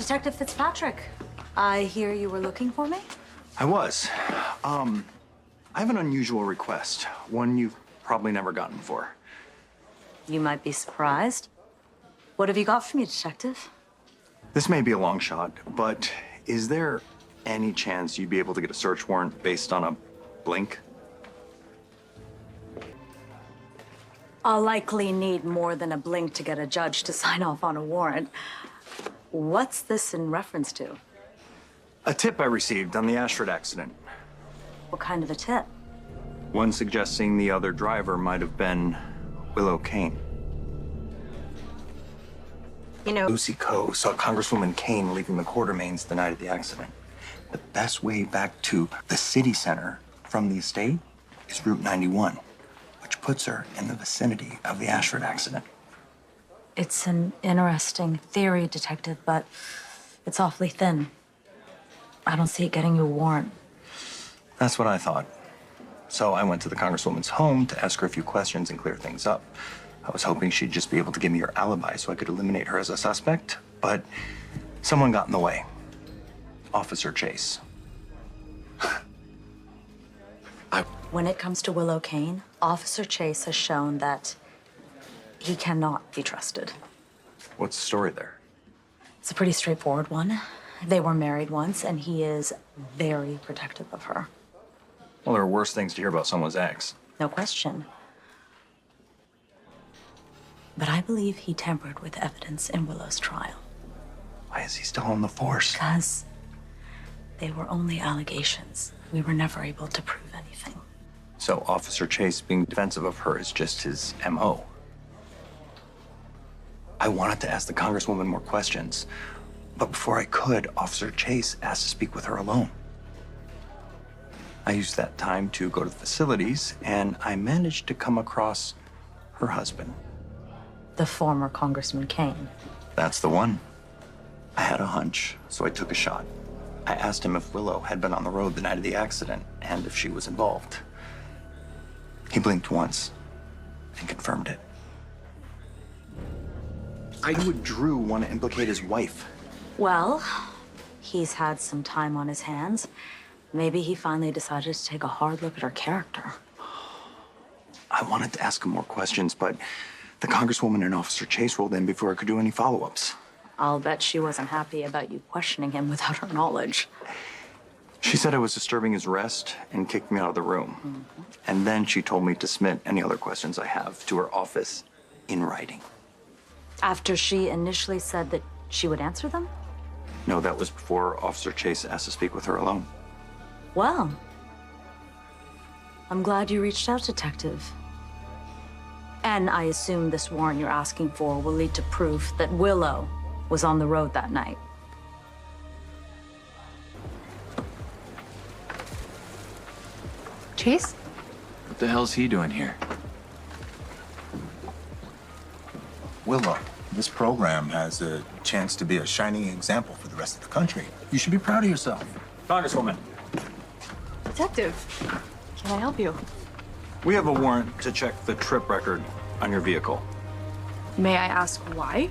Detective Fitzpatrick, I hear you were looking for me? I was. I have an unusual request, one you've probably never gotten before. You might be surprised. What have you got for me, Detective? This may be a long shot, but is there any chance you'd be able to get a search warrant based on a blink? I'll likely need more than a blink to get a judge to sign off on a warrant. What's this in reference to? A tip I received on the Ashford accident. What kind of a tip? One suggesting the other driver might have been Willow Kane. You know, Lucy Coe saw Congresswoman Kane leaving the Quartermains the night of the accident. The best way back to the city center from the estate is Route 91, which puts her in the vicinity of the Ashford accident. it's an interesting theory, Detective, but it's awfully thin. I don't see it getting you a warrant. That's what I thought. So I went to the Congresswoman's home to ask her a few questions and clear things up. I was hoping she'd just be able to give me her alibi so I could eliminate her as a suspect, but someone got in the way. Officer Chase. When it comes to Willow Kane, Officer Chase has shown that he cannot be trusted. What's the story there? It's a pretty straightforward one. They were married once, and he is very protective of her. Well, there are worse things to hear about someone's ex. No question. But I believe he tampered with evidence in Willow's trial. Why is he still on the force? Because they were only allegations. We were never able to prove anything. So Officer Chase being defensive of her is just his MO. I wanted to ask the Congresswoman more questions, but before I could, Officer Chase asked to speak with her alone. I used that time to go to the facilities, and I managed to come across her husband. The former Congressman Kane. That's the one. I had a hunch, so I took a shot. I asked him if Willow had been on the road the night of the accident and if she was involved. He blinked once and confirmed it. Why would Drew want to implicate his wife? Well, he's had some time on his hands. Maybe he finally decided to take a hard look at her character. I wanted to ask him more questions, but the Congresswoman and Officer Chase rolled in before I could do any follow-ups. I'll bet she wasn't happy about you questioning him without her knowledge. She said I was disturbing his rest and kicked me out of the room. And then she told me to submit any other questions I have to her office in writing. After she initially said that she would answer them? No, that was before Officer Chase asked to speak with her alone. Well, I'm glad you reached out, Detective. And I assume this warrant you're asking for will lead to proof that Willow was on the road that night. Chase? What the hell's he doing here? Willow, this program has a chance to be a shining example for the rest of the country. You should be proud of yourself. Congresswoman, Detective, can I help you? we have a warrant to check the trip record on your vehicle May I ask why?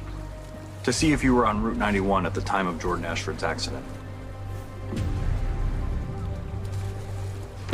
to see if you were on Route 91 at the time of Jordan Ashford's accident.